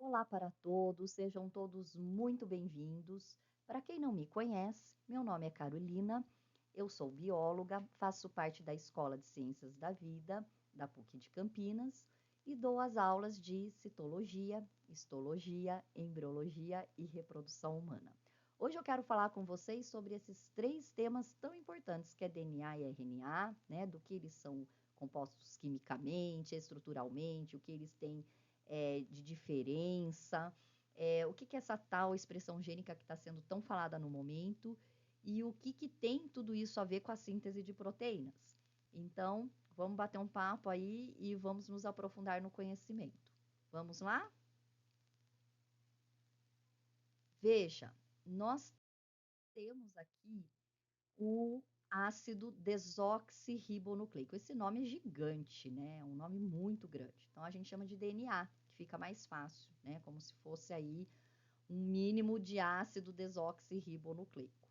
Olá para todos, sejam todos muito bem-vindos. Para quem não me conhece, meu nome é Carolina, eu sou bióloga, faço parte da Escola de Ciências da Vida, da PUC de Campinas, e dou as aulas de citologia, histologia, embriologia e reprodução humana. Hoje eu quero falar com vocês sobre esses três temas tão importantes, que é DNA e RNA, né, do que eles são compostos quimicamente, estruturalmente, o que eles têm de diferença, o que é essa tal expressão gênica que está sendo tão falada no momento e o que tem tudo isso a ver com a síntese de proteínas. Então, vamos bater um papo aí e vamos nos aprofundar no conhecimento. Vamos lá? Veja, nós temos aqui o ácido desoxirribonucleico. Esse nome é gigante, né? É um nome muito grande. Então a gente chama de DNA, que fica mais fácil, né? Como se fosse aí um mínimo de ácido desoxirribonucleico.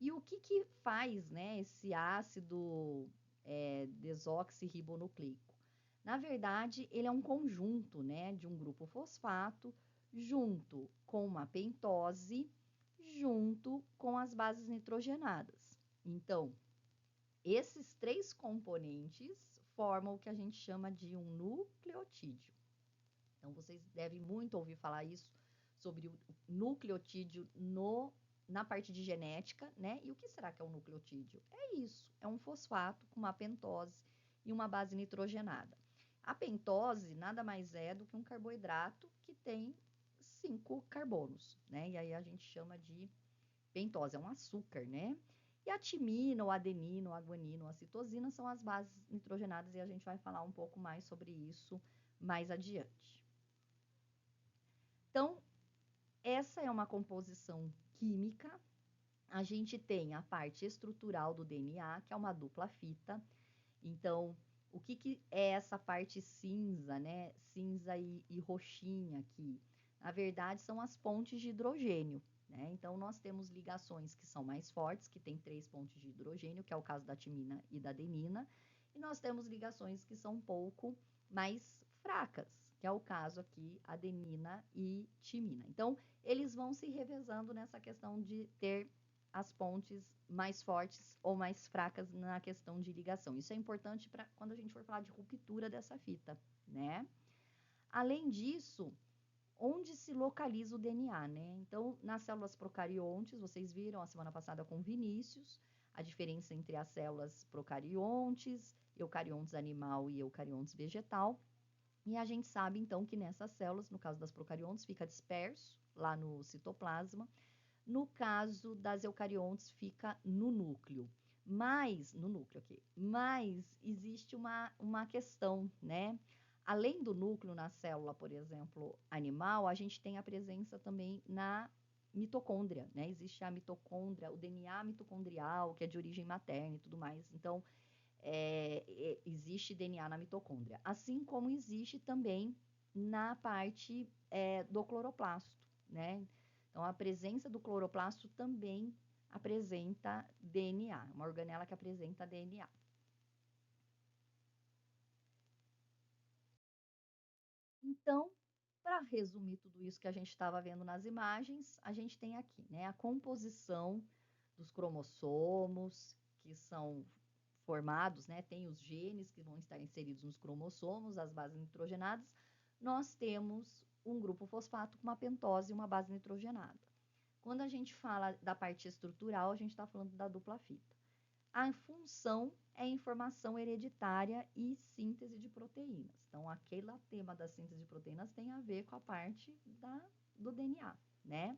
E o que faz, né, esse ácido desoxirribonucleico? Na verdade, ele é um conjunto, né, de um grupo fosfato junto com uma pentose, junto com as bases nitrogenadas. Então, esses três componentes formam o que a gente chama de um nucleotídeo. Então, vocês devem muito ouvir falar isso sobre o nucleotídeo na parte de genética, né? E o que será que é um nucleotídeo? É isso, é um fosfato com uma pentose e uma base nitrogenada. A pentose nada mais é do que um carboidrato que tem 5 carbonos, né? E aí a gente chama de pentose, é um açúcar, né? E a timina, o adenina, o guanina, a citosina são as bases nitrogenadas e a gente vai falar um pouco mais sobre isso mais adiante. Então, essa é uma composição química. A gente tem a parte estrutural do DNA, que é uma dupla fita. Então, o que é essa parte cinza, né? Cinza e roxinha aqui? Na verdade, são as pontes de hidrogênio, né? Então, nós temos ligações que são mais fortes, que tem 3 pontes de hidrogênio, que é o caso da timina e da adenina. E nós temos ligações que são um pouco mais fracas, que é o caso aqui, adenina e timina. Então, eles vão se revezando nessa questão de ter as pontes mais fortes ou mais fracas na questão de ligação. Isso é importante para quando a gente for falar de ruptura dessa fita, né? Além disso, onde se localiza o DNA, né? Então, nas células procariontes, vocês viram a semana passada com Vinícius, a diferença entre as células procariontes, eucariontes animal e eucariontes vegetal. E a gente sabe, então, que nessas células, no caso das procariontes, fica disperso lá no citoplasma. No caso das eucariontes, fica no núcleo. No núcleo aqui, mas existe uma questão, né? Além do núcleo na célula, por exemplo, animal, a gente tem a presença também na mitocôndria, né? Existe a mitocôndria, o DNA mitocondrial, que é de origem materna e tudo mais. Então, existe DNA na mitocôndria. Assim como existe também na parte do cloroplasto, né? Então, a presença do cloroplasto também apresenta DNA, uma organela que apresenta DNA. Então, para resumir tudo isso que a gente estava vendo nas imagens, a gente tem aqui, né, a composição dos cromossomos, que são formados, né, tem os genes que vão estar inseridos nos cromossomos, as bases nitrogenadas. Nós temos um grupo fosfato com uma pentose e uma base nitrogenada. Quando a gente fala da parte estrutural, a gente está falando da dupla fita. A função é informação hereditária e síntese de proteínas. Então, aquele tema da síntese de proteínas tem a ver com a parte do DNA, né?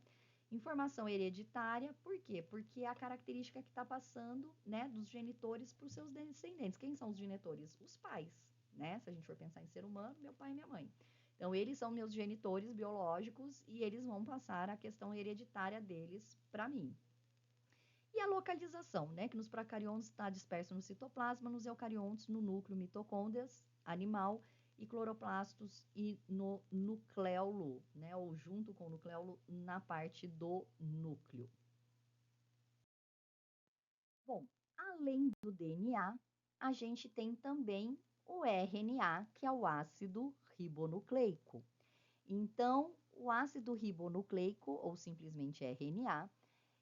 Informação hereditária, por quê? Porque é a característica que está passando, né, dos genitores para os seus descendentes. Quem são os genitores? Os pais, né? Se a gente for pensar em ser humano, meu pai e minha mãe. Então, eles são meus genitores biológicos e eles vão passar a questão hereditária deles para mim. E a localização, né, que nos procariontes está disperso no citoplasma, nos eucariontes no núcleo mitocôndrias animal e cloroplastos e no nucleolo, né, ou junto com o nucleolo na parte do núcleo. Bom, além do DNA, a gente tem também o RNA, que é o ácido ribonucleico. Então, o ácido ribonucleico, ou simplesmente RNA,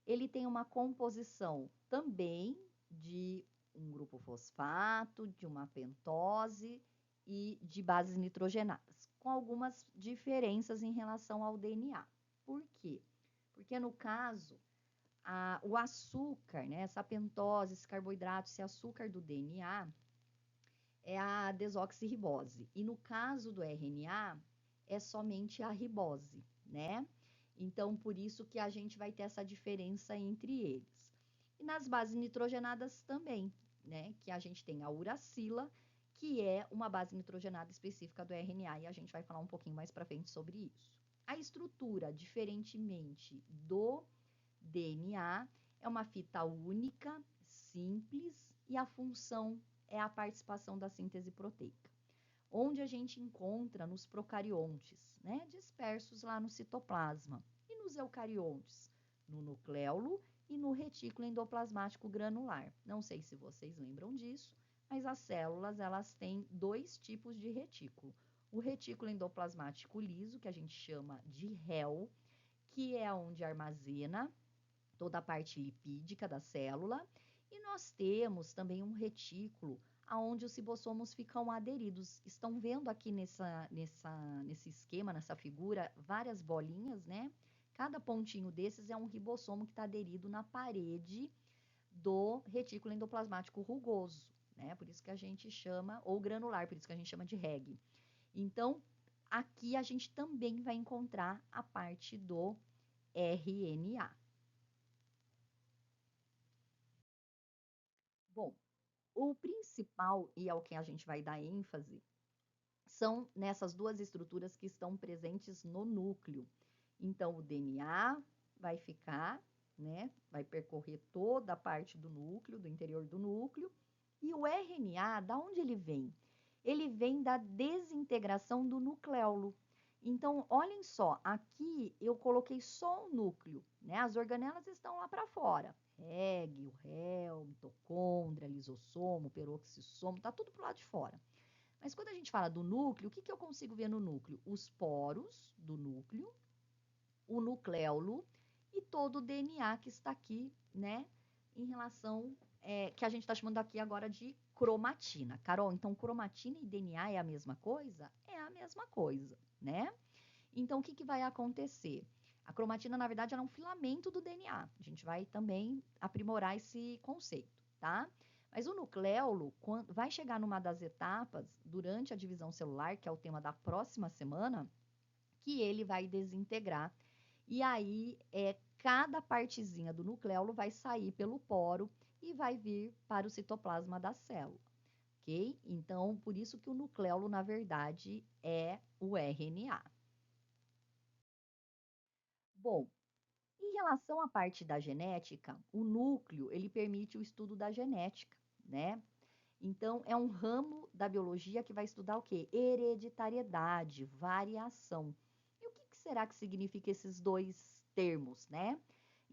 ele tem uma composição também de um grupo fosfato, de uma pentose e de bases nitrogenadas, com algumas diferenças em relação ao DNA. Por quê? Porque no caso, o açúcar, né, essa pentose, esse carboidrato, esse açúcar do DNA, é a desoxirribose. E no caso do RNA, é somente a ribose, né? Então, por isso que a gente vai ter essa diferença entre eles. E nas bases nitrogenadas também, né? Que a gente tem a uracila, que é uma base nitrogenada específica do RNA, e a gente vai falar um pouquinho mais para frente sobre isso. A estrutura, diferentemente do DNA, é uma fita única, simples, e a função é a participação da síntese proteica, onde a gente encontra nos procariontes, né, dispersos lá no citoplasma, e nos eucariontes, no nucleolo e no retículo endoplasmático granular. Não sei se vocês lembram disso, mas as células, elas têm dois tipos de retículo. O retículo endoplasmático liso, que a gente chama de REL, que é onde armazena toda a parte lipídica da célula, e nós temos também um retículo aonde os ribossomos ficam aderidos. Estão vendo aqui nesse esquema, nessa figura, várias bolinhas, né? Cada pontinho desses é um ribossomo que está aderido na parede do retículo endoplasmático rugoso, né? Por isso que a gente chama, ou granular, por isso que a gente chama de REG. Então, aqui a gente também vai encontrar a parte do RNA. Bom, o principal, e é o que a gente vai dar ênfase, são nessas duas estruturas que estão presentes no núcleo. Então, o DNA vai ficar, né, vai percorrer toda a parte do núcleo, do interior do núcleo, e o RNA, da onde ele vem? Ele vem da desintegração do nucleolo. Então, olhem só, aqui eu coloquei só o núcleo, né? As organelas estão lá para fora. REG, o REL, mitocôndria, lisossomo, peroxissomo, tá tudo pro lado de fora. Mas quando a gente fala do núcleo, o que eu consigo ver no núcleo? Os poros do núcleo, o nucleolo e todo o DNA que está aqui, né? Em relação, que a gente está chamando aqui agora de cromatina. Carol, então cromatina e DNA é a mesma coisa? É a mesma coisa, né? Então, o que vai acontecer? A cromatina, na verdade, ela é um filamento do DNA. A gente vai também aprimorar esse conceito, tá? Mas o nucleolo vai chegar numa das etapas durante a divisão celular, que é o tema da próxima semana, que ele vai desintegrar. E aí, cada partezinha do nucleolo vai sair pelo poro e vai vir para o citoplasma da célula, ok? Então, por isso que o nucleolo, na verdade, é o RNA. Bom, em relação à parte da genética, o núcleo, ele permite o estudo da genética, né? Então, é um ramo da biologia que vai estudar o quê? Hereditariedade, variação. E o que será que significa esses dois termos, né?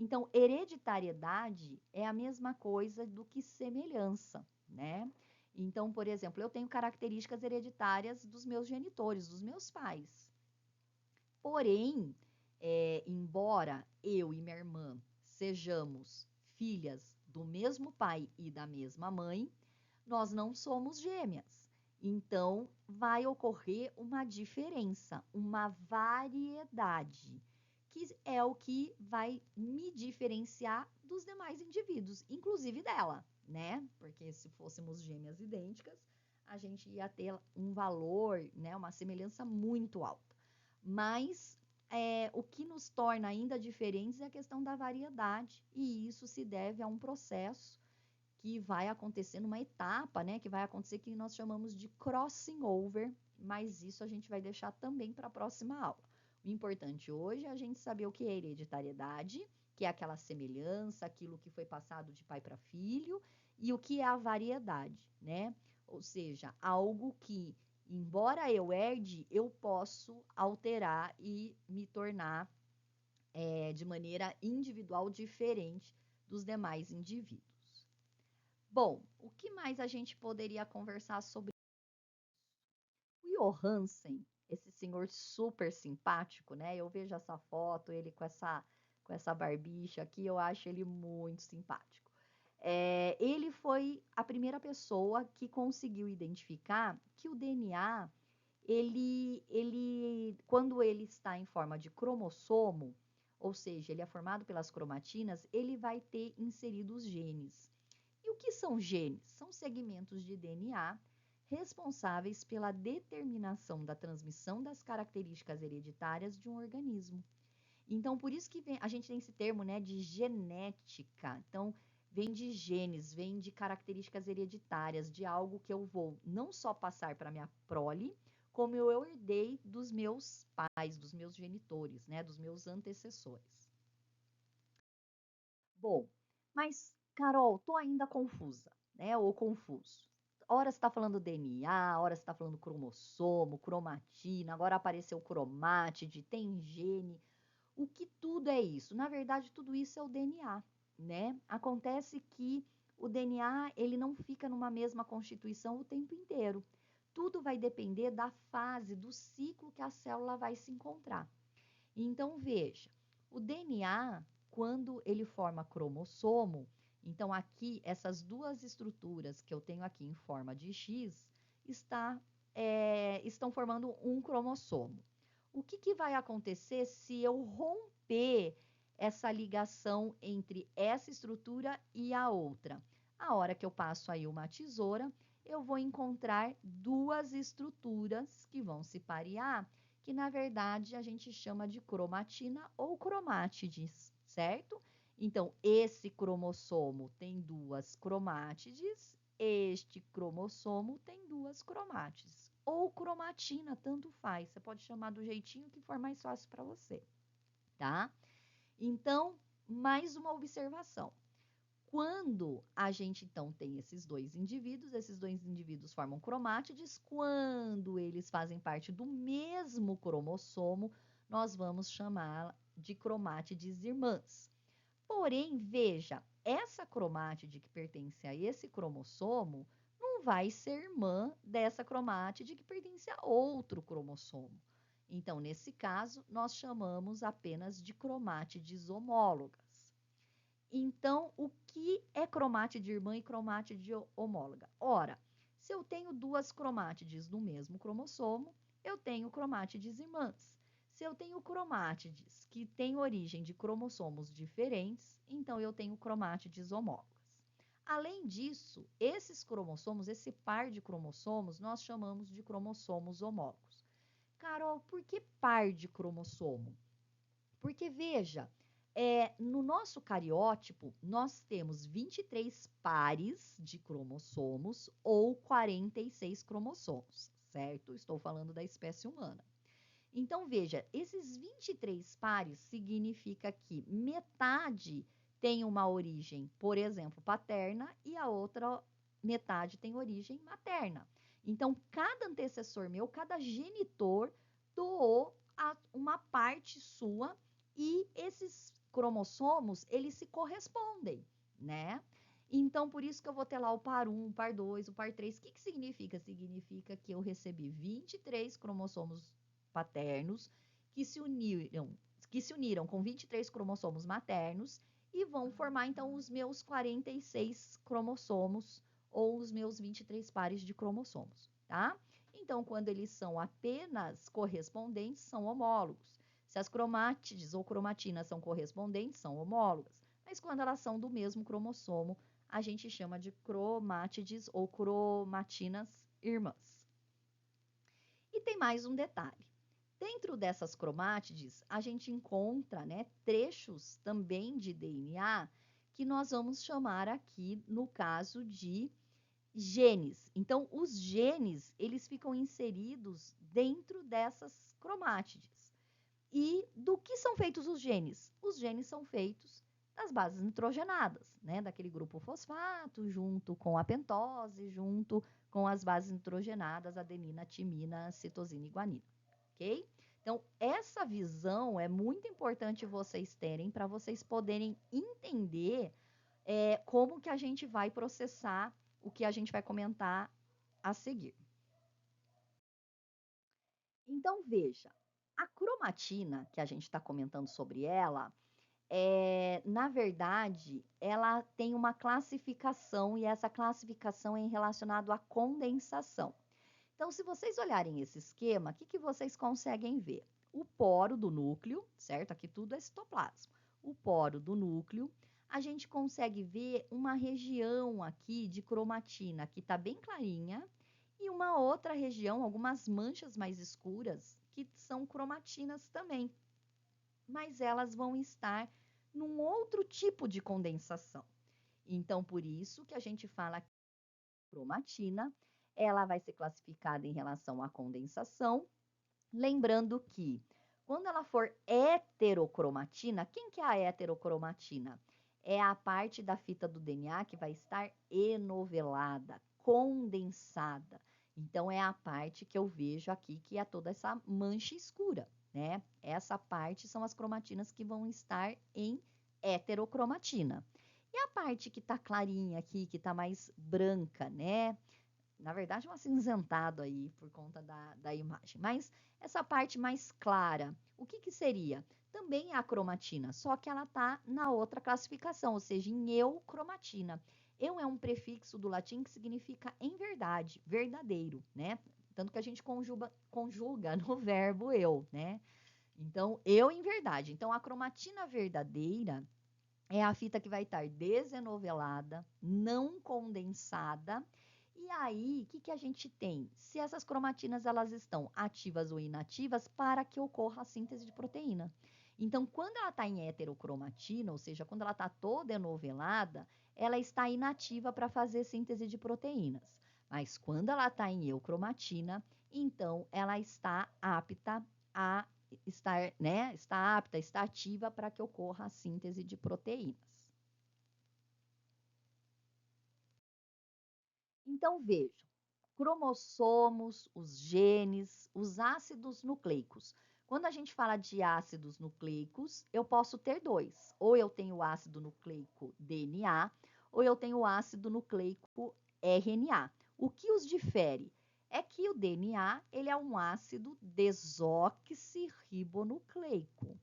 Então, hereditariedade é a mesma coisa do que semelhança, né? Então, por exemplo, eu tenho características hereditárias dos meus genitores, dos meus pais. Porém, embora eu e minha irmã sejamos filhas do mesmo pai e da mesma mãe, nós não somos gêmeas. Então, vai ocorrer uma diferença, uma variedade, que é o que vai me diferenciar dos demais indivíduos, inclusive dela, né? Porque se fôssemos gêmeas idênticas, a gente ia ter um valor, né, uma semelhança muito alta. Mas o que nos torna ainda diferentes é a questão da variedade, e isso se deve a um processo que vai acontecer numa etapa, né, que vai acontecer que nós chamamos de crossing over, mas isso a gente vai deixar também para a próxima aula. O importante hoje é a gente saber o que é hereditariedade, que é aquela semelhança, aquilo que foi passado de pai para filho, e o que é a variedade, né? Ou seja, algo que, embora eu herde, eu posso alterar e me tornar de maneira individual diferente dos demais indivíduos. Bom, o que mais a gente poderia conversar sobre? O Johansen, esse senhor super simpático, né? Eu vejo essa foto, ele com essa barbicha aqui, eu acho ele muito simpático. Ele foi a primeira pessoa que conseguiu identificar que o DNA, quando ele está em forma de cromossomo, ou seja, ele é formado pelas cromatinas, ele vai ter inseridos genes. E o que são genes? São segmentos de DNA responsáveis pela determinação da transmissão das características hereditárias de um organismo. Então, por isso que a gente tem esse termo, né, de genética. Então, vem de genes, vem de características hereditárias, de algo que eu vou não só passar para minha prole, como eu herdei dos meus pais, dos meus genitores, né, dos meus antecessores. Bom, mas, Carol, tô ainda confusa, né, ou confuso. Hora você está falando DNA, hora você está falando cromossomo, cromatina, agora apareceu cromátide, tem gene. O que tudo é isso? Na verdade, tudo isso é o DNA, né? Acontece que o DNA, ele não fica numa mesma constituição o tempo inteiro. Tudo vai depender da fase, do ciclo que a célula vai se encontrar. Então, veja, o DNA, quando ele forma cromossomo, então aqui, essas duas estruturas que eu tenho aqui em forma de X, estão formando um cromossomo. O que vai acontecer se eu romper essa ligação entre essa estrutura e a outra? A hora que eu passo aí uma tesoura, eu vou encontrar duas estruturas que vão se parear, que na verdade a gente chama de cromatina ou cromátides, certo? Então, esse cromossomo tem duas cromátides, este cromossomo tem duas cromátides. Ou cromatina, tanto faz. Você pode chamar do jeitinho que for mais fácil para você, tá? Então, mais uma observação. Quando a gente, então, tem esses dois indivíduos formam cromátides. Quando eles fazem parte do mesmo cromossomo, nós vamos chamar de cromátides irmãs. Porém, veja, essa cromátide que pertence a esse cromossomo não vai ser irmã dessa cromátide que pertence a outro cromossomo. Então, nesse caso, nós chamamos apenas de cromátides homólogas. Então, o que é cromátide irmã e cromátide homóloga? Ora, se eu tenho duas cromátides no mesmo cromossomo, eu tenho cromátides irmãs. Se eu tenho cromátides que têm origem de cromossomos diferentes, então eu tenho cromátides homólogas. Além disso, esses cromossomos, esse par de cromossomos, nós chamamos de cromossomos homólogos. Carol, por que par de cromossomo? Porque, veja, no nosso cariótipo, nós temos 23 pares de cromossomos ou 46 cromossomos, certo? Estou falando da espécie humana. Então, veja, esses 23 pares significa que metade tem uma origem, por exemplo, paterna, e a outra metade tem origem materna. Então, cada antecessor meu, cada genitor, doou uma parte sua e esses cromossomos, eles se correspondem, né? Então, por isso que eu vou ter lá o par 1, o par 2, o par 3. O que significa? Significa que eu recebi 23 cromossomos paternos que se uniram com 23 cromossomos maternos e vão formar, então, os meus 46 cromossomos ou os meus 23 pares de cromossomos, tá? Então, quando eles são apenas correspondentes, são homólogos. Se as cromátides ou cromatinas são correspondentes, são homólogas. Mas quando elas são do mesmo cromossomo, a gente chama de cromátides ou cromatinas irmãs. E tem mais um detalhe. Dentro dessas cromátides, a gente encontra, né, trechos também de DNA que nós vamos chamar aqui, no caso, de genes. Então, os genes, eles ficam inseridos dentro dessas cromátides. E do que são feitos os genes? Os genes são feitos das bases nitrogenadas, né? Daquele grupo fosfato, junto com a pentose, junto com as bases nitrogenadas, adenina, timina, citosina e guanina, ok? Então, essa visão é muito importante vocês terem para vocês poderem entender como que a gente vai processar o que a gente vai comentar a seguir. Então, veja, a cromatina, que a gente está comentando sobre ela, na verdade, ela tem uma classificação e essa classificação é relacionada à condensação. Então, se vocês olharem esse esquema, o que, que vocês conseguem ver? O poro do núcleo, certo? Aqui tudo é citoplasma. O poro do núcleo, a gente consegue ver uma região aqui de cromatina, que está bem clarinha, e uma outra região, algumas manchas mais escuras, que são cromatinas também. Mas elas vão estar num outro tipo de condensação. Então, por isso que a gente fala que a cromatina, ela vai ser classificada em relação à condensação, lembrando que quando ela for heterocromatina, quem que é a heterocromatina? É a parte da fita do DNA que vai estar enovelada, condensada. Então, é a parte que eu vejo aqui que é toda essa mancha escura, né? Essa parte são as cromatinas que vão estar em heterocromatina. E a parte que tá clarinha aqui, que tá mais branca, né? Na verdade, um acinzentado aí por conta da imagem. Mas essa parte mais clara, o que, que seria? Também é a cromatina, só que ela está na outra classificação, ou seja, em eucromatina. Eu é um prefixo do latim que significa em verdade, verdadeiro, né? Tanto que a gente conjuga no verbo eu, né? Então, eu em verdade. Então, a cromatina verdadeira é a fita que vai estar desenovelada, não condensada. E aí, o que, que a gente tem? Se essas cromatinas elas estão ativas ou inativas para que ocorra a síntese de proteína. Então, quando ela está em heterocromatina, ou seja, quando ela está toda enovelada, ela está inativa para fazer síntese de proteínas. Mas quando ela está em eucromatina, então ela está apta a estar, né, está apta, está ativa para que ocorra a síntese de proteínas. Então, vejam, cromossomos, os genes, os ácidos nucleicos. Quando a gente fala de ácidos nucleicos, eu posso ter dois. Ou eu tenho o ácido nucleico DNA, ou eu tenho o ácido nucleico RNA. O que os difere? É que o DNA ele é um ácido desoxirribonucleico.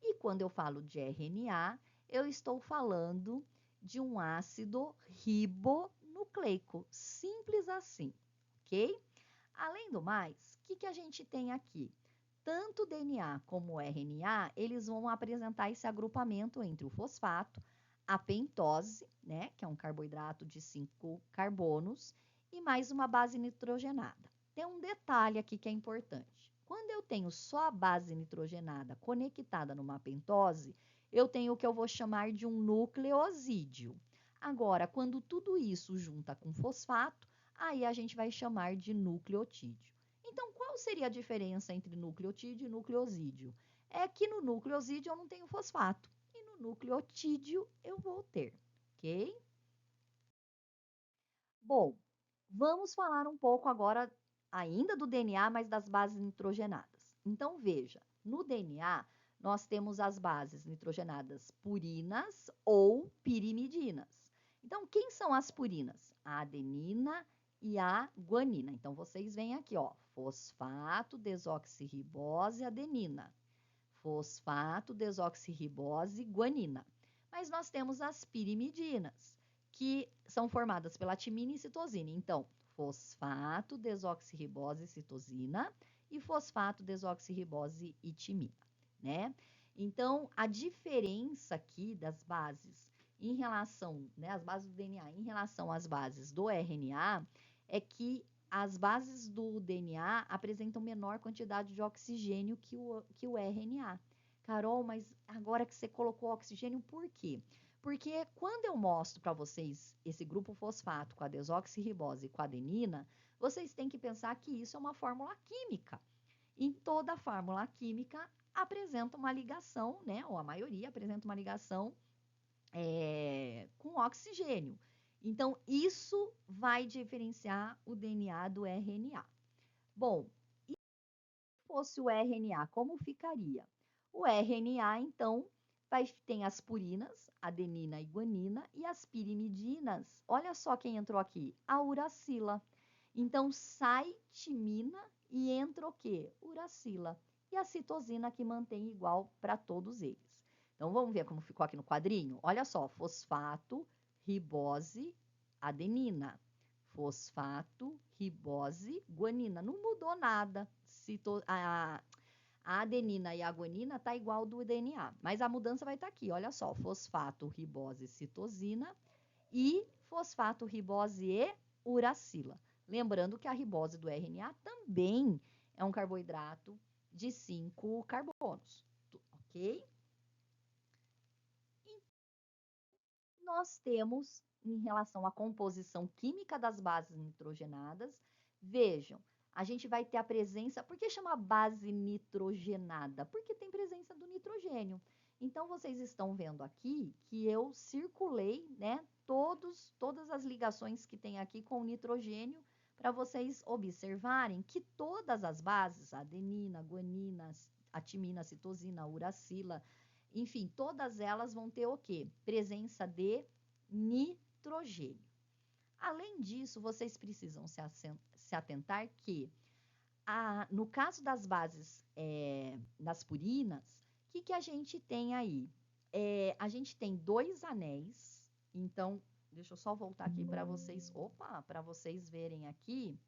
E quando eu falo de RNA, eu estou falando de um ácido ribonucleico. Simples assim, ok? Além do mais, o que, que a gente tem aqui? Tanto o DNA como o RNA, eles vão apresentar esse agrupamento entre o fosfato, a pentose, né, que é um carboidrato de 5 carbonos, e mais uma base nitrogenada. Tem um detalhe aqui que é importante. Quando eu tenho só a base nitrogenada conectada numa pentose, eu tenho o que eu vou chamar de um nucleosídeo. Agora, quando tudo isso junta com fosfato, aí a gente vai chamar de nucleotídeo. Então, qual seria a diferença entre nucleotídeo e nucleosídeo? É que no nucleosídeo eu não tenho fosfato e no nucleotídeo eu vou ter, ok? Bom, vamos falar um pouco agora ainda do DNA, mas das bases nitrogenadas. Então, veja, no DNA nós temos as bases nitrogenadas purinas ou pirimidinas. Então, quem são as purinas? A adenina e a guanina. Então, vocês veem aqui, ó, fosfato, desoxirribose, adenina. Fosfato, desoxirribose, guanina. Mas nós temos as pirimidinas, que são formadas pela timina e citosina. Então, fosfato, desoxirribose, citosina e fosfato, desoxirribose e timina, né? Então, a diferença aqui das bases em relação, né, as bases do DNA em relação às bases do RNA é que as bases do DNA apresentam menor quantidade de oxigênio que o RNA. Carol, mas agora que você colocou oxigênio, por quê? Porque quando eu mostro para vocês esse grupo fosfato com a desoxirribose e com a adenina, vocês têm que pensar que isso é uma fórmula química. Em toda fórmula química apresenta uma ligação, né? Ou a maioria apresenta uma ligação com oxigênio. Então, isso vai diferenciar o DNA do RNA. Bom, e se fosse o RNA, como ficaria? O RNA, então, tem as purinas, adenina e guanina, e as pirimidinas. Olha só quem entrou aqui, a uracila. Então, sai timina e entra o quê? Uracila. E a citosina que mantém igual para todos eles. Então, vamos ver como ficou aqui no quadrinho? Olha só, fosfato, ribose, adenina. Fosfato, ribose, guanina. Não mudou nada. A adenina e a guanina tá igual do DNA, mas a mudança vai estar aqui, olha só, fosfato, ribose, citosina e fosfato, ribose e uracila. Lembrando que a ribose do RNA também é um carboidrato de 5 carbonos, ok? E nós temos, em relação à composição química das bases nitrogenadas, vejam, a gente vai ter a presença, por que chama base nitrogenada? Porque tem presença do nitrogênio. Então, vocês estão vendo aqui que eu circulei, né, todas as ligações que tem aqui com o nitrogênio, para vocês observarem que todas as bases, adenina, guanina, a timina, a citosina, a uracila, enfim, todas elas vão ter o quê? Presença de nitrogênio. Além disso, vocês precisam se atentar que, no caso das bases das purinas, o que a gente tem aí? A gente tem 2 anéis, então, deixa eu só voltar aqui para vocês, para vocês verem aqui.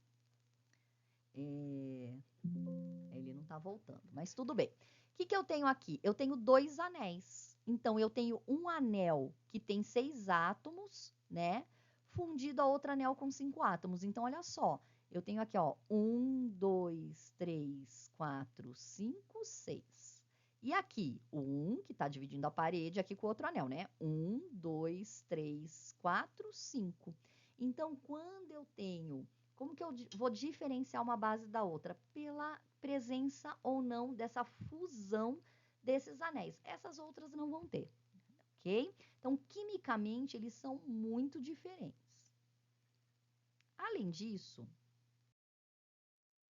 Ele não está voltando, mas tudo bem. O que eu tenho aqui? Eu tenho 2 anéis. Então, eu tenho um anel que tem 6 átomos, né? Fundido a outro anel com 5 átomos. Então, olha só. Eu tenho aqui, ó, 1, 2, 3, 4, 5, 6. E aqui, o 1, que está dividindo a parede aqui com o outro anel, né? 1, 2, 3, 4, 5. Então, quando eu tenho... Como que eu vou diferenciar uma base da outra? Pela presença ou não dessa fusão desses anéis. Essas outras não vão ter, ok? Então, quimicamente, eles são muito diferentes. Além disso,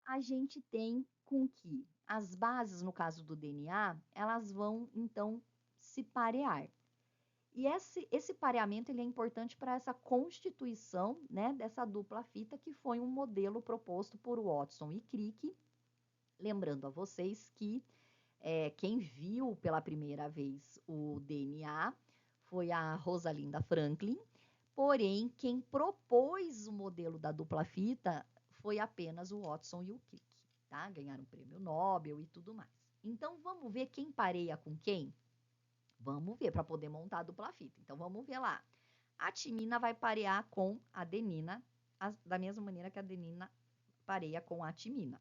a gente tem com que as bases, no caso do DNA, elas vão, então, se parear. E esse pareamento ele é importante para essa constituição, né, dessa dupla fita, que foi um modelo proposto por Watson e Crick. Lembrando a vocês que quem viu pela primeira vez o DNA foi a Rosalinda Franklin, porém, quem propôs o modelo da dupla fita foi apenas o Watson e o Crick, tá? Ganharam o prêmio Nobel e tudo mais. Então, vamos ver quem pareia com quem? Vamos ver, para poder montar a dupla fita. Então, vamos ver lá. A timina vai parear com a adenina, da mesma maneira que a adenina pareia com a timina.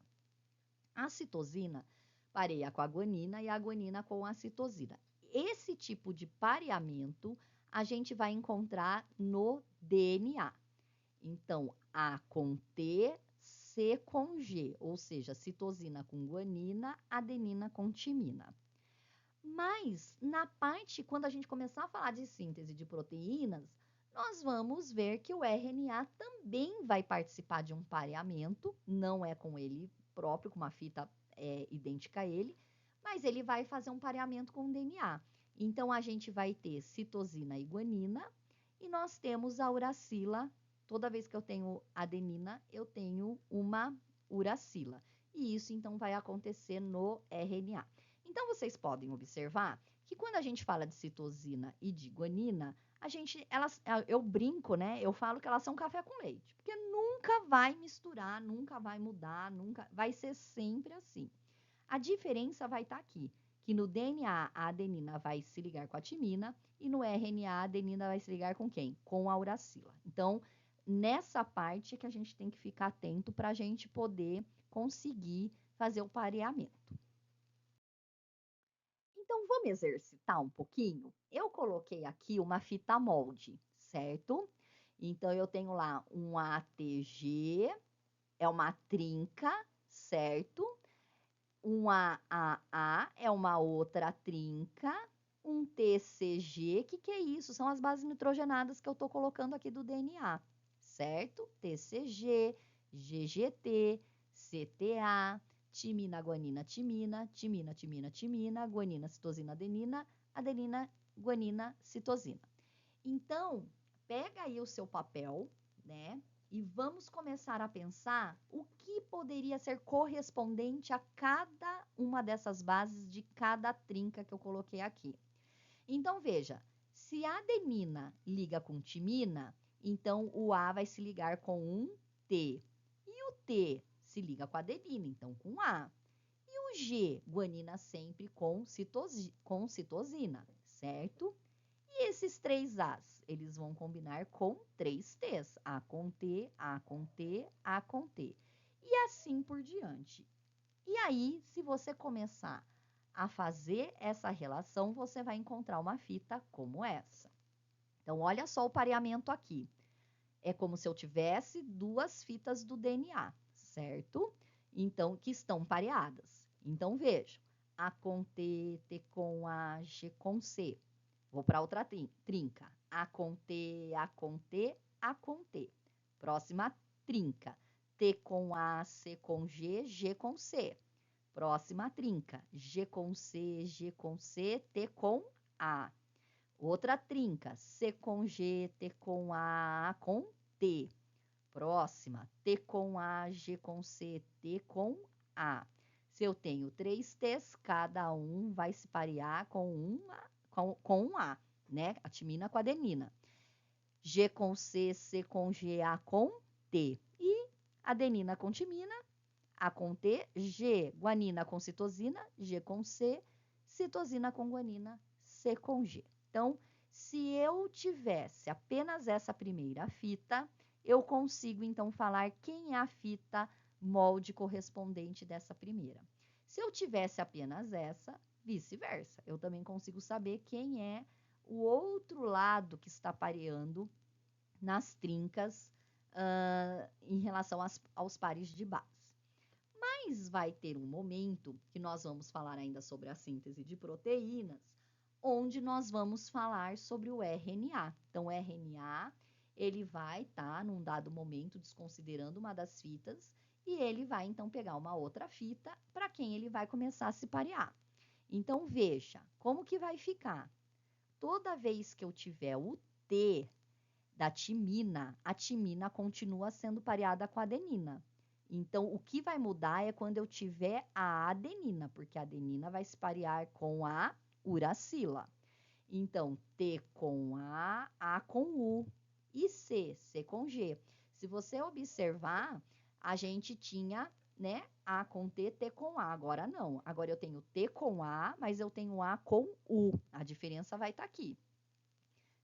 A citosina pareia com a guanina e a guanina com a citosina. Esse tipo de pareamento a gente vai encontrar no DNA. Então, A com T, C com G, ou seja, citosina com guanina, adenina com timina. Mas, na parte, quando a gente começar a falar de síntese de proteínas, nós vamos ver que o RNA também vai participar de um pareamento, não é com ele próprio, com uma fita idêntica a ele, mas ele vai fazer um pareamento com o DNA. Então, a gente vai ter citosina e guanina, e nós temos a uracila. Toda vez que eu tenho adenina, eu tenho uma uracila. E isso, então, vai acontecer no RNA. Então, vocês podem observar que quando a gente fala de citosina e de guanina, eu brinco, né? Eu falo que elas são café com leite, porque nunca vai misturar, nunca vai mudar, nunca vai ser sempre assim. A diferença vai estar aqui, que no DNA a adenina vai se ligar com a timina e no RNA a adenina vai se ligar com quem? Com a uracila. Então, nessa parte que a gente tem que ficar atento para a gente poder conseguir fazer o pareamento. Então, vamos exercitar um pouquinho? Eu coloquei aqui uma fita molde, certo? Então, eu tenho lá um ATG, é uma trinca, certo? Um AAA é uma outra trinca, um TCG, que é isso? São as bases nitrogenadas que eu estou colocando aqui do DNA, certo? TCG, GGT, CTA, timina, guanina, timina, timina, timina, timina, guanina, citosina, adenina, adenina, guanina, citosina. Então, pega aí o seu papel, né? e vamos começar a pensar o que poderia ser correspondente a cada uma dessas bases de cada trinca que eu coloquei aqui. Então, veja, se a adenina liga com timina, então o A vai se ligar com um T. E o T se liga com a adenina, então com A. E o G, guanina sempre com citosina, certo? E esses três As, eles vão combinar com três T's. A com T, A com T, A com T. E assim por diante. E aí, se você começar a fazer essa relação, você vai encontrar uma fita como essa. Então, olha só o pareamento aqui. É como se eu tivesse duas fitas do DNA, certo? Então, que estão pareadas. Então, veja. A com T, T com A, G com C. Vou para outra trinca. A com T, A com T, A com T. Próxima trinca. T com A, C com G, G com C. Próxima trinca. G com C, G com C, T com A. Outra trinca. C com G, T com A com T. Próxima. T com A, G com C, T com A. Se eu tenho três T's, cada um vai se parear com um A, né? A timina com a adenina. G com C, C com G, A com T. E adenina com timina, A com T, G, guanina com citosina, G com C, citosina com guanina, C com G. Então, se eu tivesse apenas essa primeira fita, eu consigo, então, falar quem é a fita molde correspondente dessa primeira. Se eu tivesse apenas essa, vice-versa. Eu também consigo saber quem é o outro lado que está pareando nas trincas em relação aos pares de base. Mas vai ter um momento que nós vamos falar ainda sobre a síntese de proteínas, onde nós vamos falar sobre o RNA. Então, o RNA, ele vai estar, num dado momento, desconsiderando uma das fitas, e ele vai, então, pegar uma outra fita para quem ele vai começar a se parear. Então, veja, como que vai ficar? Toda vez que eu tiver o T da timina, a timina continua sendo pareada com a adenina. Então, o que vai mudar é quando eu tiver a adenina, porque a adenina vai se parear com a uracila. Então, T com A com U. E C, C com G. Se você observar, a gente tinha, né, A com T, T com A. Agora não. Agora eu tenho T com A, mas eu tenho A com U. A diferença vai estar aqui.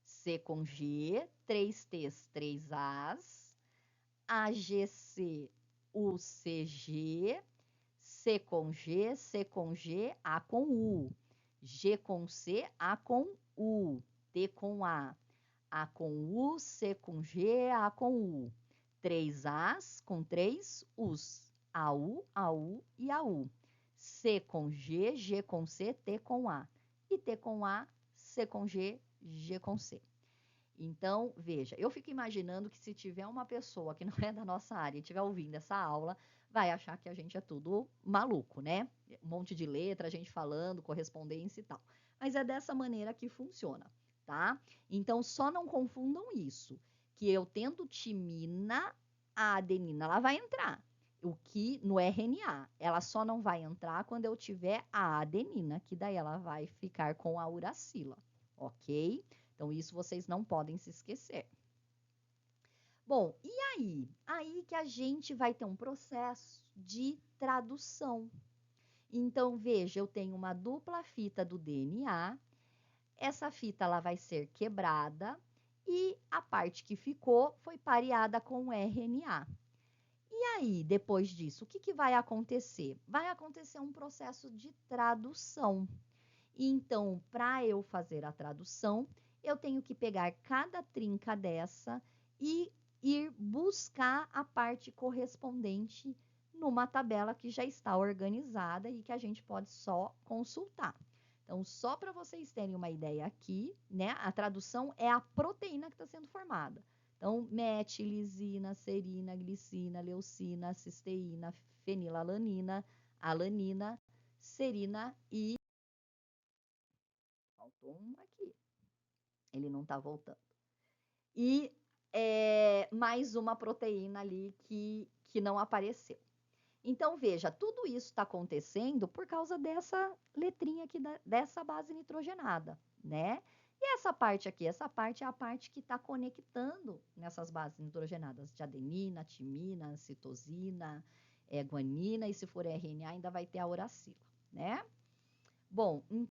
C com G, 3 T's, 3 A's. AGC, UCG, C com G, C com G, A com U. G com C, A com U. T com A com U, C com G, A com U. 3 As com 3 Us. AU e AU. C com G, G com C, T com A. E T com A, C com G, G com C. Então, veja, eu fico imaginando que se tiver uma pessoa que não é da nossa área e estiver ouvindo essa aula, vai achar que a gente é tudo maluco, né? Um monte de letra, a gente falando, correspondência e tal. Mas é dessa maneira que funciona, tá? Então, só não confundam isso, que eu tendo timina, a adenina, ela vai entrar. O que no RNA, ela só não vai entrar quando eu tiver a adenina, que daí ela vai ficar com a uracila, ok? Então, isso vocês não podem se esquecer. Bom, e aí? Aí que a gente vai ter um processo de tradução. Então, veja, eu tenho uma dupla fita do DNA, essa fita ela vai ser quebrada e a parte que ficou foi pareada com o RNA. E aí, depois disso, o que vai acontecer? Vai acontecer um processo de tradução. Então, para eu fazer a tradução, eu tenho que pegar cada trinca dessa e ir buscar a parte correspondente numa tabela que já está organizada e que a gente pode só consultar. Então, só para vocês terem uma ideia aqui, né? A tradução é a proteína que está sendo formada. Então, metilizina, serina, glicina, leucina, cisteína, fenilalanina, alanina, serina e faltou um aqui. Ele não está voltando. E mais uma proteína ali que não apareceu. Então, veja, tudo isso está acontecendo por causa dessa letrinha aqui, dessa base nitrogenada, né? E essa parte aqui, essa parte é a parte que está conectando nessas bases nitrogenadas de adenina, timina, citosina, guanina, e se for RNA ainda vai ter a uracila, né? Bom, o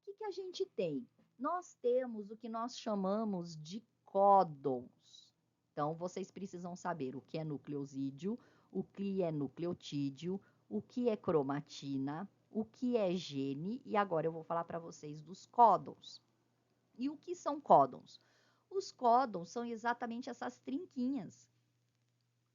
que a gente tem? Nós temos o que nós chamamos de códons. Então, vocês precisam saber o que é nucleosídeo, o que é nucleotídeo, o que é cromatina, o que é gene, e agora eu vou falar para vocês dos códons. E o que são códons? Os códons são exatamente essas trinquinhas.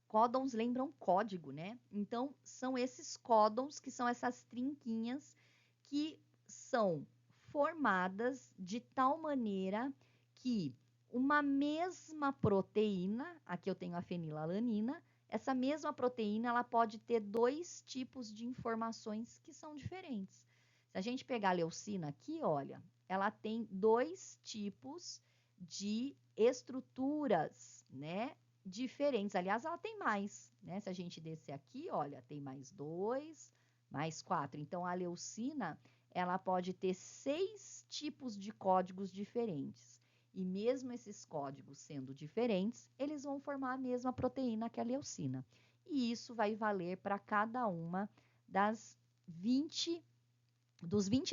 Códons lembram código, né? Então, são esses códons que são essas trinquinhas que são formadas de tal maneira que uma mesma proteína, aqui eu tenho a fenilalanina, essa mesma proteína ela pode ter dois tipos de informações que são diferentes. Se a gente pegar a leucina aqui, olha, ela tem dois tipos de estruturas, né? Diferentes. Aliás, ela tem mais, né? Se a gente descer aqui, olha, tem mais 2, mais 4. Então, a leucina, ela pode ter 6 tipos de códigos diferentes. E mesmo esses códigos sendo diferentes, eles vão formar a mesma proteína que a leucina. E isso vai valer para cada uma dos 20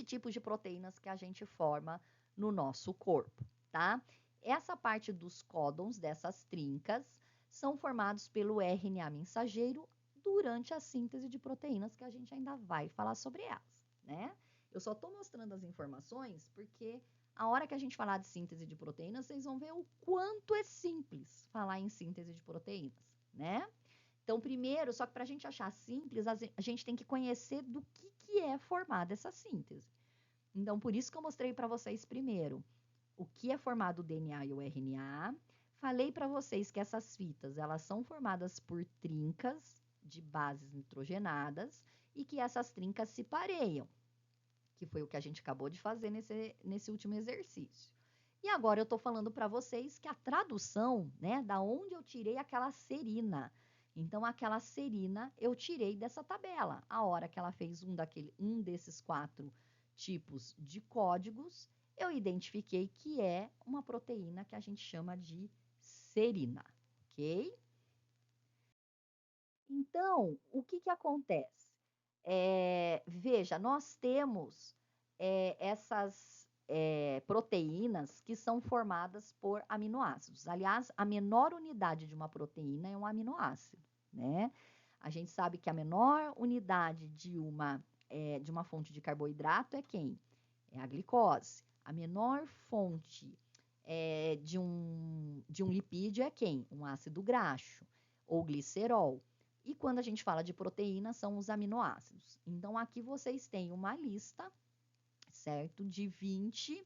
tipos de proteínas que a gente forma no nosso corpo, tá? Essa parte dos códons, dessas trincas, são formados pelo RNA mensageiro durante a síntese de proteínas, que a gente ainda vai falar sobre elas, né? Eu só estou mostrando as informações porque a hora que a gente falar de síntese de proteínas, vocês vão ver o quanto é simples falar em síntese de proteínas, né? Então, primeiro, só que para a gente achar simples, a gente tem que conhecer do que é formada essa síntese. Então, por isso que eu mostrei para vocês primeiro o que é formado o DNA e o RNA. Falei para vocês que essas fitas, elas são formadas por trincas de bases nitrogenadas e que essas trincas se pareiam, que foi o que a gente acabou de fazer nesse último exercício. E agora eu estou falando para vocês que a tradução, né, da onde eu tirei aquela serina. Então, aquela serina eu tirei dessa tabela. A hora que ela fez um desses 4 tipos de códigos, eu identifiquei que é uma proteína que a gente chama de serina, ok? Então, o que acontece? Veja, nós temos essas proteínas que são formadas por aminoácidos. Aliás, a menor unidade de uma proteína é um aminoácido, né? A gente sabe que a menor unidade de uma fonte de carboidrato é quem? É a glicose. A menor fonte de um lipídio é quem? Um ácido graxo ou glicerol. E quando a gente fala de proteína, são os aminoácidos. Então, aqui vocês têm uma lista, certo? De 20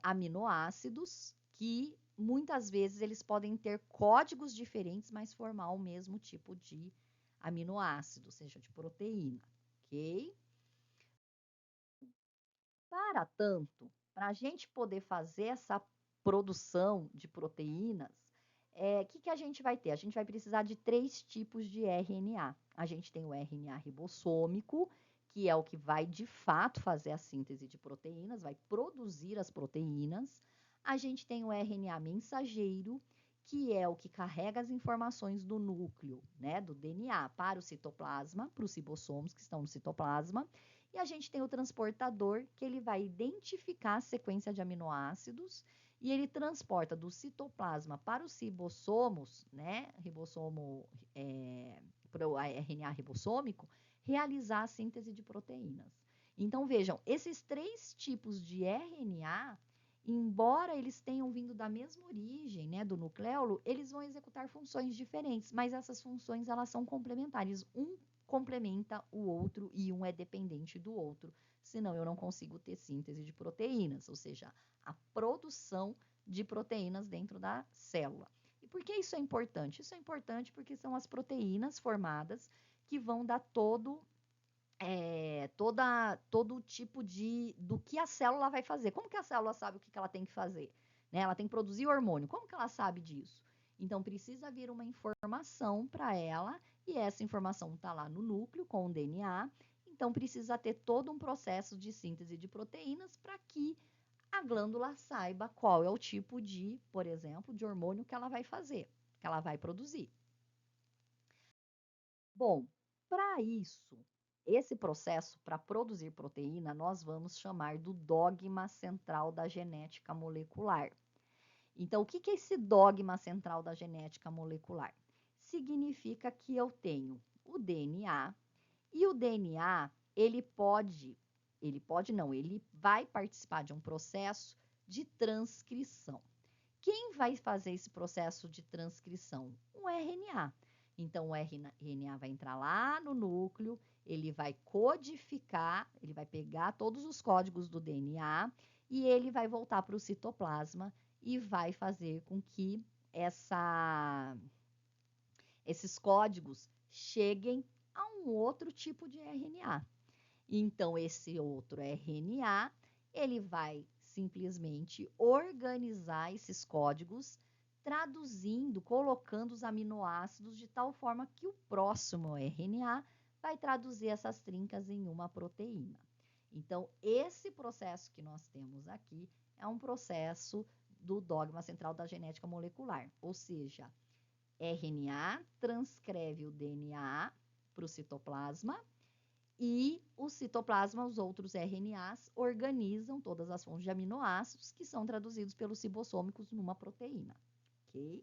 aminoácidos que muitas vezes eles podem ter códigos diferentes, mas formar o mesmo tipo de aminoácido, seja de proteína, ok? Para tanto, para a gente poder fazer essa produção de proteínas, que a gente vai ter? A gente vai precisar de 3 tipos de RNA. A gente tem o RNA ribossômico, que é o que vai de fato fazer a síntese de proteínas, vai produzir as proteínas. A gente tem o RNA mensageiro, que é o que carrega as informações do núcleo, né, do DNA, para o citoplasma, para os ribossomos que estão no citoplasma. E a gente tem o transportador, que ele vai identificar a sequência de aminoácidos e ele transporta do citoplasma para os ribossomos, né, para o RNA ribossômico, realizar a síntese de proteínas. Então, vejam, esses 3 tipos de RNA, embora eles tenham vindo da mesma origem, né, do nucleolo, eles vão executar funções diferentes, mas essas funções elas são complementares. Um complementa o outro e um é dependente do outro, senão eu não consigo ter síntese de proteínas, ou seja, a produção de proteínas dentro da célula. E por que isso é importante? Isso é importante porque são as proteínas formadas que vão dar todo tipo do que a célula vai fazer. Como que a célula sabe o que ela tem que fazer? né? Ela tem que produzir hormônio. Como que ela sabe disso? Então, precisa vir uma informação para ela, e essa informação está lá no núcleo com o DNA. Então, precisa ter todo um processo de síntese de proteínas para que a glândula saiba qual é o tipo de, por exemplo, de hormônio que ela vai fazer, que ela vai produzir. Bom, para isso, esse processo para produzir proteína, nós vamos chamar do dogma central da genética molecular. Então, o que é esse dogma central da genética molecular? Significa que eu tenho o DNA, e o DNA, ele vai participar de um processo de transcrição. Quem vai fazer esse processo de transcrição? O RNA. Então, o RNA vai entrar lá no núcleo, ele vai codificar, ele vai pegar todos os códigos do DNA e ele vai voltar para o citoplasma e vai fazer com que esses códigos cheguem a um outro tipo de RNA. Então, esse outro RNA, ele vai simplesmente organizar esses códigos, traduzindo, colocando os aminoácidos de tal forma que o próximo RNA vai traduzir essas trincas em uma proteína. Então, esse processo que nós temos aqui é um processo do dogma central da genética molecular, ou seja, RNA transcreve o DNA para o citoplasma e o citoplasma, os outros RNAs, organizam todas as fontes de aminoácidos que são traduzidos pelos ribossômicos numa proteína, ok?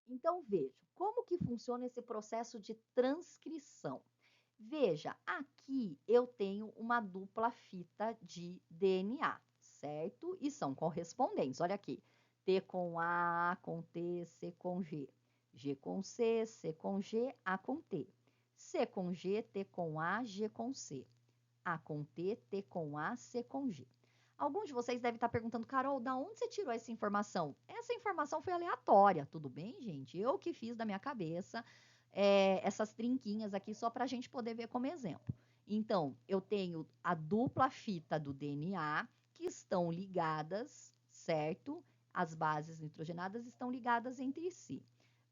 Então, veja, como que funciona esse processo de transcrição? Veja, aqui eu tenho uma dupla fita de DNA, certo? E são correspondentes, olha aqui. T com A com T, C com G. G com C, C com G, A com T. C com G, T com A, G com C. A com T, T com A, C com G. Alguns de vocês devem estar perguntando, Carol, da onde você tirou essa informação? Essa informação foi aleatória, tudo bem, gente? Eu que fiz da minha cabeça essas trinquinhas aqui só para a gente poder ver como exemplo. Então, eu tenho a dupla fita do DNA que estão ligadas, certo? As bases nitrogenadas estão ligadas entre si.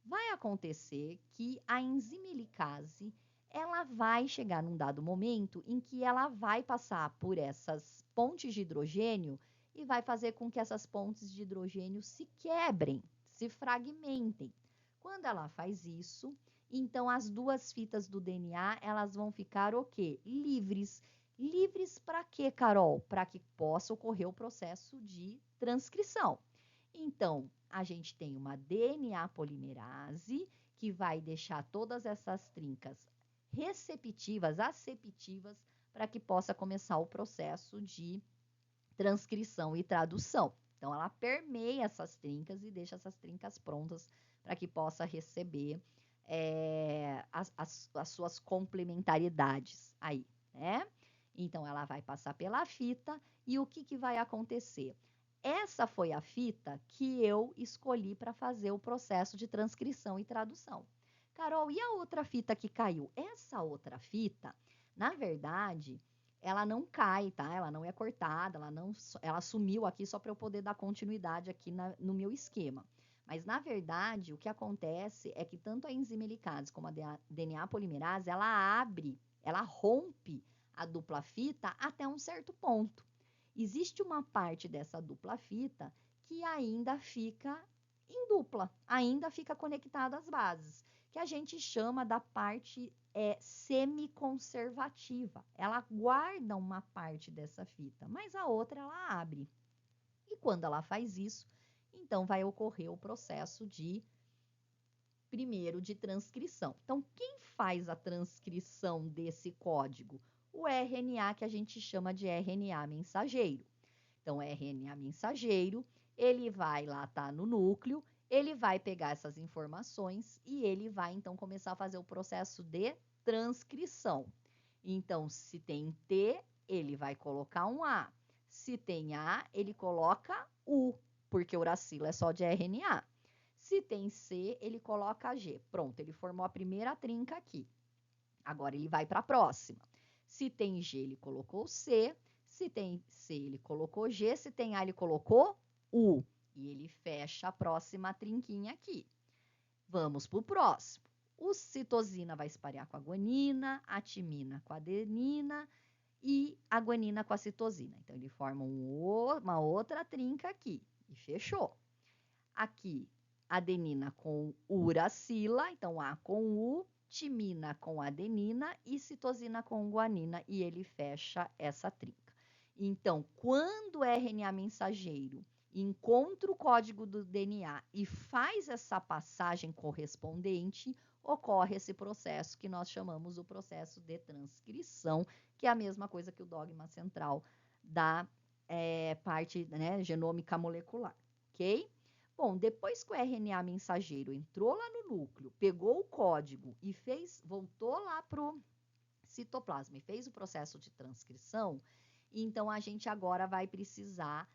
Vai acontecer que a enzima helicase, ela vai chegar num dado momento em que ela vai passar por essas pontes de hidrogênio e vai fazer com que essas pontes de hidrogênio se quebrem, se fragmentem. Quando ela faz isso, então as duas fitas do DNA, elas vão ficar o quê? Livres. Livres para quê, Carol? Para que possa ocorrer o processo de transcrição. Então, a gente tem uma DNA polimerase que vai deixar todas essas trincas receptivas, aceptivas, para que possa começar o processo de transcrição e tradução. Então, ela permeia essas trincas e deixa essas trincas prontas para que possa receber as suas complementaridades aí, né? Então, ela vai passar pela fita e o que vai acontecer? Essa foi a fita que eu escolhi para fazer o processo de transcrição e tradução. Carol, e a outra fita que caiu? Essa outra fita, na verdade, ela não cai, tá? Ela não é cortada, ela sumiu aqui só para eu poder dar continuidade aqui no meu esquema. Mas, na verdade, o que acontece é que tanto a enzima helicase como a DNA polimerase, ela rompe a dupla fita até um certo ponto. Existe uma parte dessa dupla fita que ainda fica em dupla, ainda fica conectada às bases, que a gente chama da parte semiconservativa. Ela guarda uma parte dessa fita, mas a outra ela abre. E quando ela faz isso, então vai ocorrer o processo primeiro de transcrição. Então, quem faz a transcrição desse código? O RNA, que a gente chama de RNA mensageiro. Então, o RNA mensageiro, ele vai lá, tá no núcleo, ele vai pegar essas informações e ele vai, então, começar a fazer o processo de transcrição. Então, se tem T, ele vai colocar um A. Se tem A, ele coloca U, porque o uracilo é só de RNA. Se tem C, ele coloca G. Pronto, ele formou a primeira trinca aqui. Agora ele vai para a próxima. Se tem G, ele colocou C. Se tem C, ele colocou G. Se tem A, ele colocou U. E ele fecha a próxima trinquinha aqui. Vamos para o próximo. O citosina vai se parear com a guanina, a timina com a adenina e a guanina com a citosina. Então, ele forma uma outra trinca aqui. E fechou. Aqui, adenina com uracila, então A com U, timina com adenina e citosina com guanina, e ele fecha essa trinca. Então, quando o RNA mensageiro encontra o código do DNA e faz essa passagem correspondente, ocorre esse processo que nós chamamos o processo de transcrição, que é a mesma coisa que o dogma central da parte, né, genômica molecular, ok? Bom, depois que o RNA mensageiro entrou lá no núcleo, pegou o código e voltou lá para o citoplasma e fez o processo de transcrição, então a gente agora vai precisar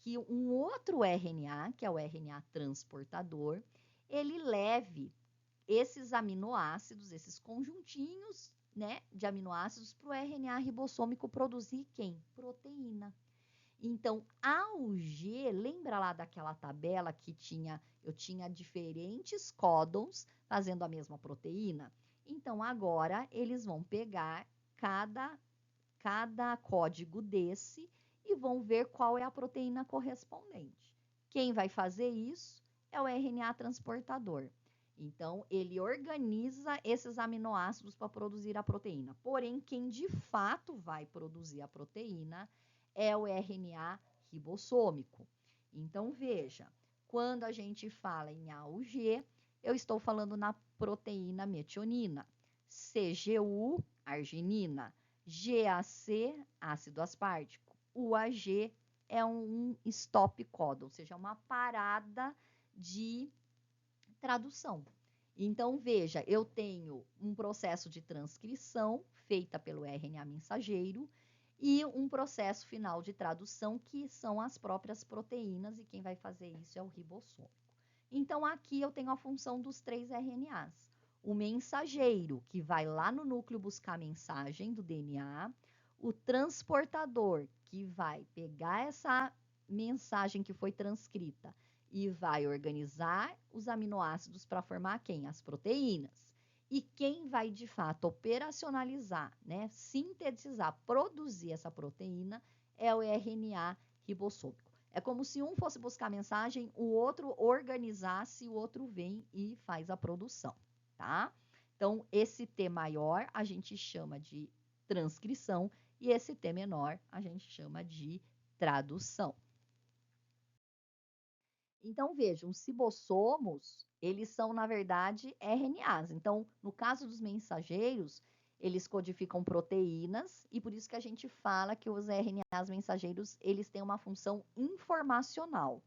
que um outro RNA, que é o RNA transportador, ele leve esses aminoácidos, esses conjuntinhos, né, de aminoácidos para o RNA ribossômico produzir quem? Proteína. Então, ao G, lembra lá daquela tabela que eu tinha diferentes códons fazendo a mesma proteína? Então, agora, eles vão pegar cada código desse e vão ver qual é a proteína correspondente. Quem vai fazer isso é o RNA transportador. Então, ele organiza esses aminoácidos para produzir a proteína. Porém, quem de fato vai produzir a proteína é o RNA ribossômico. Então, veja, quando a gente fala em AUG, eu estou falando na proteína metionina. CGU, arginina. GAC, ácido aspartico. UAG é um stop codon, ou seja, uma parada de tradução. Então, veja, eu tenho um processo de transcrição feita pelo RNA mensageiro e um processo final de tradução, que são as próprias proteínas, e quem vai fazer isso é o ribossômico. Então, aqui eu tenho a função dos 3 RNAs. O mensageiro, que vai lá no núcleo buscar a mensagem do DNA, o transportador, que vai pegar essa mensagem que foi transcrita e vai organizar os aminoácidos para formar quem? As proteínas. E quem vai, de fato, operacionalizar, né, sintetizar, produzir essa proteína é o RNA ribossômico. É como se um fosse buscar a mensagem, o outro organizasse, o outro vem e faz a produção, tá? Então, esse T maior a gente chama de transcrição e esse T menor a gente chama de tradução. Então, vejam, os cibossomos, eles são, na verdade, RNAs. Então, no caso dos mensageiros, eles codificam proteínas, e por isso que a gente fala que os RNAs mensageiros, eles têm uma função informacional.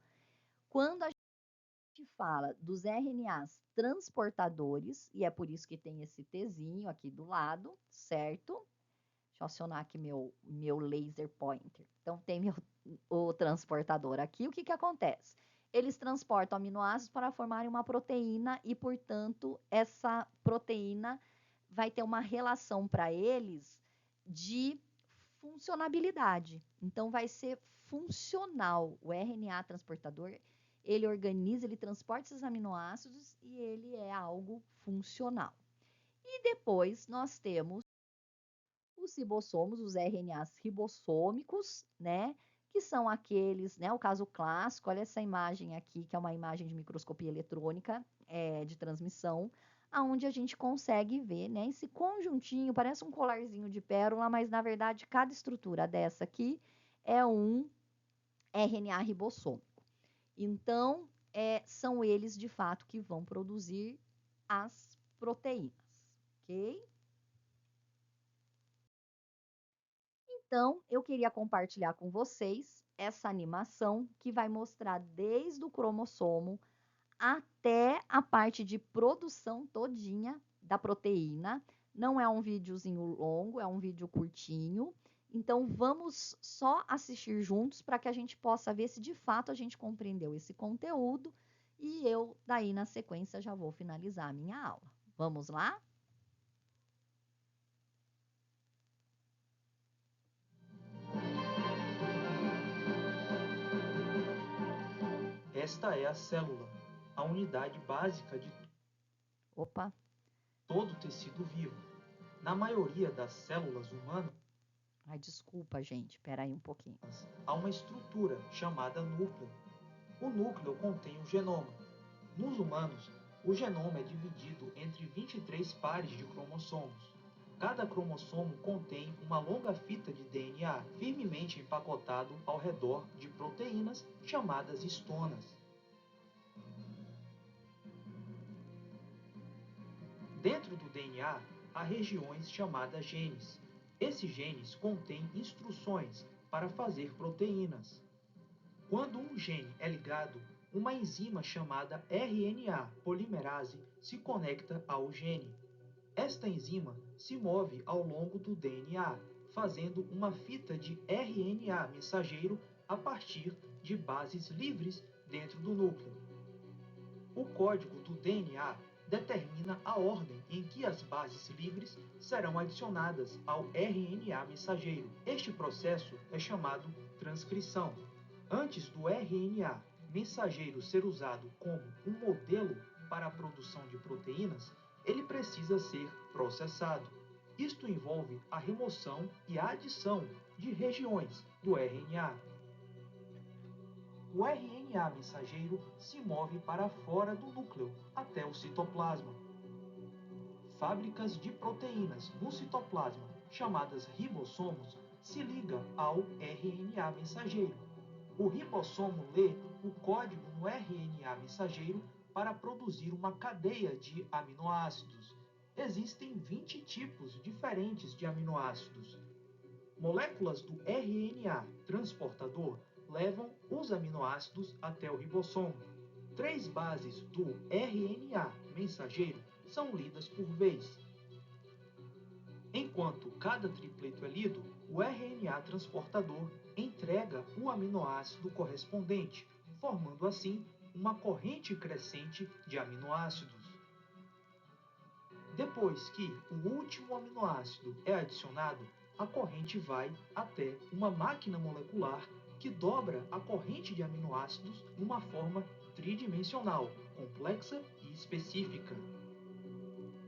Quando a gente fala dos RNAs transportadores, e é por isso que tem esse Tzinho aqui do lado, certo? Deixa eu acionar aqui meu laser pointer. Então, tem o transportador aqui. O que acontece? Eles transportam aminoácidos para formarem uma proteína e, portanto, essa proteína vai ter uma relação para eles de funcionabilidade. Então, vai ser funcional. O RNA transportador, ele organiza, ele transporta esses aminoácidos e ele é algo funcional. E depois nós temos os ribossomos, os RNAs ribossômicos, né? Que são aqueles, né? O caso clássico, olha essa imagem aqui, que é uma imagem de microscopia eletrônica de transmissão, aonde a gente consegue ver, né? Esse conjuntinho, parece um colarzinho de pérola, mas na verdade cada estrutura dessa aqui é um RNA ribossômico. Então, são eles de fato que vão produzir as proteínas, ok? Então, eu queria compartilhar com vocês essa animação que vai mostrar desde o cromossomo até a parte de produção todinha da proteína. Não é um videozinho longo, é um vídeo curtinho. Então, vamos só assistir juntos para que a gente possa ver se de fato a gente compreendeu esse conteúdo. E eu, daí, na sequência, já vou finalizar a minha aula. Vamos lá? Esta é a célula, a unidade básica de Opa, todo tecido vivo. Na maioria das células humanas, ai, desculpa, gente, espera aí um pouquinho. há uma estrutura chamada núcleo. O núcleo contém o genoma. Nos humanos, o genoma é dividido entre 23 pares de cromossomos. Cada cromossomo contém uma longa fita de DNA, firmemente empacotado ao redor de proteínas chamadas histonas. Dentro do DNA, há regiões chamadas genes. Esses genes contêm instruções para fazer proteínas. Quando um gene é ligado, uma enzima chamada RNA polimerase se conecta ao gene. Esta enzima se move ao longo do DNA, fazendo uma fita de RNA mensageiro a partir de bases livres dentro do núcleo. O código do DNA determina a ordem em que as bases livres serão adicionadas ao RNA mensageiro. Este processo é chamado transcrição. Antes do RNA mensageiro ser usado como um modelo para a produção de proteínas, ele precisa ser processado. Isto envolve a remoção e a adição de regiões do RNA. O RNA mensageiro se move para fora do núcleo até o citoplasma. Fábricas de proteínas no citoplasma, chamadas ribossomos, se ligam ao RNA mensageiro. O ribossomo lê o código no RNA mensageiro para produzir uma cadeia de aminoácidos. Existem 20 tipos diferentes de aminoácidos. Moléculas do RNA transportador levam os aminoácidos até o ribossomo. 3 bases do RNA mensageiro são lidas por vez. Enquanto cada tripleto é lido, o RNA transportador entrega o aminoácido correspondente, formando assim uma corrente crescente de aminoácidos. Depois que o último aminoácido é adicionado, a corrente vai até uma máquina molecular que dobra a corrente de aminoácidos numa forma tridimensional, complexa e específica.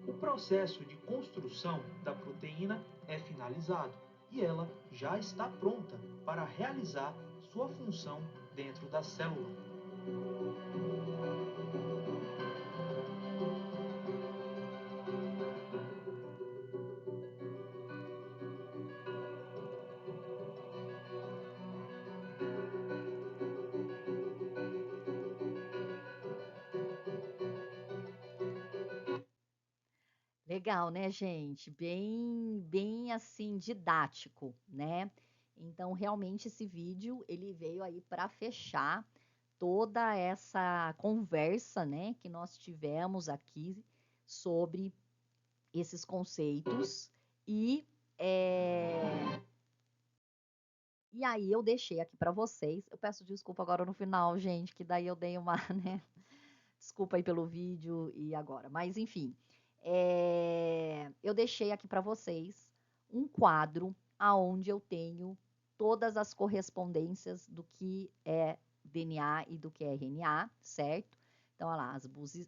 O processo de construção da proteína é finalizado e ela já está pronta para realizar sua função dentro da célula. Legal, né, gente? Bem assim didático, né? Então, realmente esse vídeo ele veio aí para fechar toda essa conversa, né, que nós tivemos aqui sobre esses conceitos e e aí eu deixei aqui para vocês. Eu peço desculpa agora no final, gente, que daí eu dei uma, né? Desculpa aí pelo vídeo e agora, mas enfim, eu deixei aqui para vocês um quadro aonde eu tenho todas as correspondências do que é DNA e do que é RNA, certo? Então, olha lá,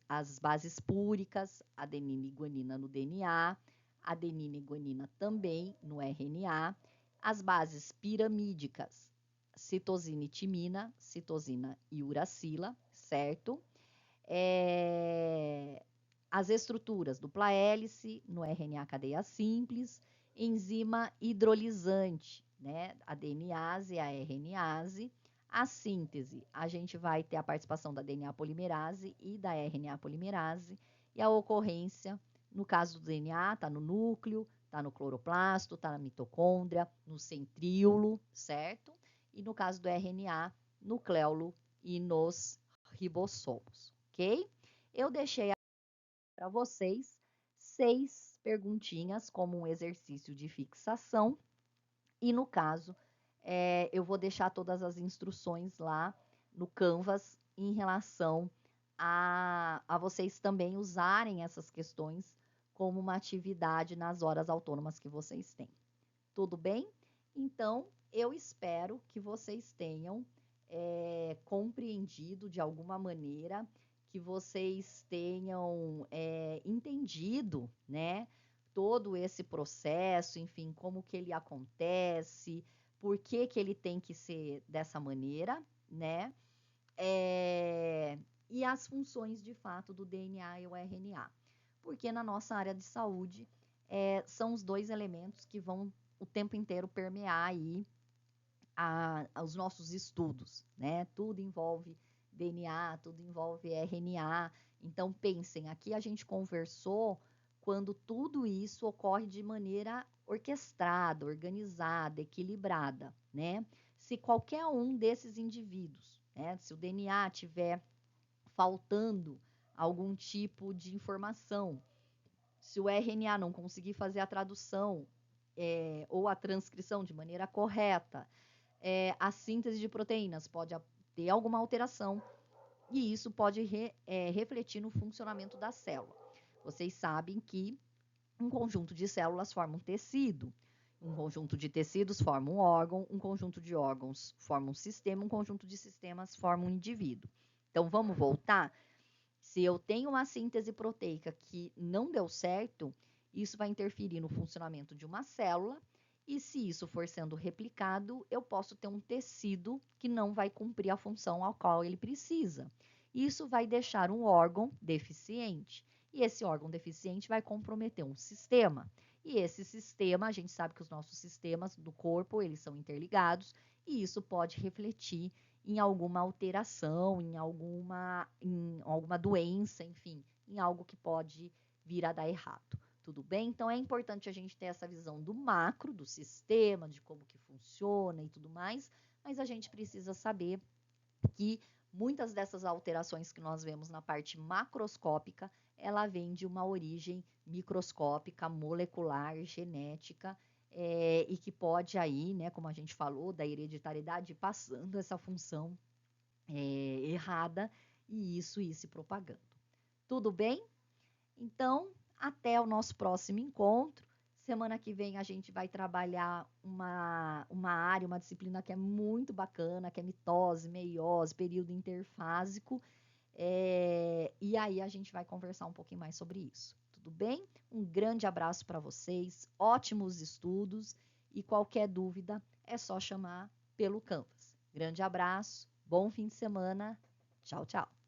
as bases púricas, adenina e guanina no DNA, adenina e guanina também no RNA, as bases piramídicas, citosina e timina, citosina e uracila, certo? As estruturas dupla hélice no RNA cadeia simples, enzima hidrolisante, né? A DNase e a RNase. A síntese, a gente vai ter a participação da DNA polimerase e da RNA polimerase, e a ocorrência, no caso do DNA, está no núcleo, está no cloroplasto, está na mitocôndria, no centríolo, certo? E no caso do RNA, no cléulo e nos ribossomos, ok? Eu deixei para vocês 6 perguntinhas como um exercício de fixação e no caso eu vou deixar todas as instruções lá no Canvas em relação a vocês também usarem essas questões como uma atividade nas horas autônomas que vocês têm. Tudo bem? Então, eu espero que vocês tenham compreendido de alguma maneira, que vocês tenham entendido, né, todo esse processo, enfim, como que ele acontece, por que que ele tem que ser dessa maneira, né, e as funções de fato do DNA e o RNA. Porque na nossa área de saúde são os dois elementos que vão o tempo inteiro permear aí os nossos estudos, né? Tudo envolve DNA, tudo envolve RNA. Então, pensem, aqui a gente conversou quando tudo isso ocorre de maneira orquestrada, organizada, equilibrada, né? Se qualquer um desses indivíduos, né? Se o DNA tiver faltando algum tipo de informação, se o RNA não conseguir fazer a tradução ou a transcrição de maneira correta, a síntese de proteínas pode ter alguma alteração e isso pode refletir no funcionamento da célula. Vocês sabem que um conjunto de células forma um tecido, um conjunto de tecidos forma um órgão, um conjunto de órgãos forma um sistema, um conjunto de sistemas forma um indivíduo. Então, vamos voltar? Se eu tenho uma síntese proteica que não deu certo, isso vai interferir no funcionamento de uma célula, e se isso for sendo replicado, eu posso ter um tecido que não vai cumprir a função ao qual ele precisa. Isso vai deixar um órgão deficiente, e esse órgão deficiente vai comprometer um sistema. E esse sistema, a gente sabe que os nossos sistemas do corpo, eles são interligados, e isso pode refletir em alguma alteração, em alguma doença, enfim, em algo que pode vir a dar errado. Tudo bem? Então, é importante a gente ter essa visão do macro, do sistema, de como que funciona e tudo mais, mas a gente precisa saber que muitas dessas alterações que nós vemos na parte macroscópica, ela vem de uma origem microscópica, molecular, genética, e que pode aí, né, como a gente falou, da hereditariedade, passando essa função errada e isso ir se propagando. Tudo bem? Então, até o nosso próximo encontro. Semana que vem a gente vai trabalhar uma área, uma disciplina que é muito bacana, que é mitose, meiose, período interfásico. E aí a gente vai conversar um pouquinho mais sobre isso. Tudo bem? Um grande abraço para vocês, ótimos estudos e qualquer dúvida é só chamar pelo Canvas. Grande abraço, bom fim de semana, tchau, tchau.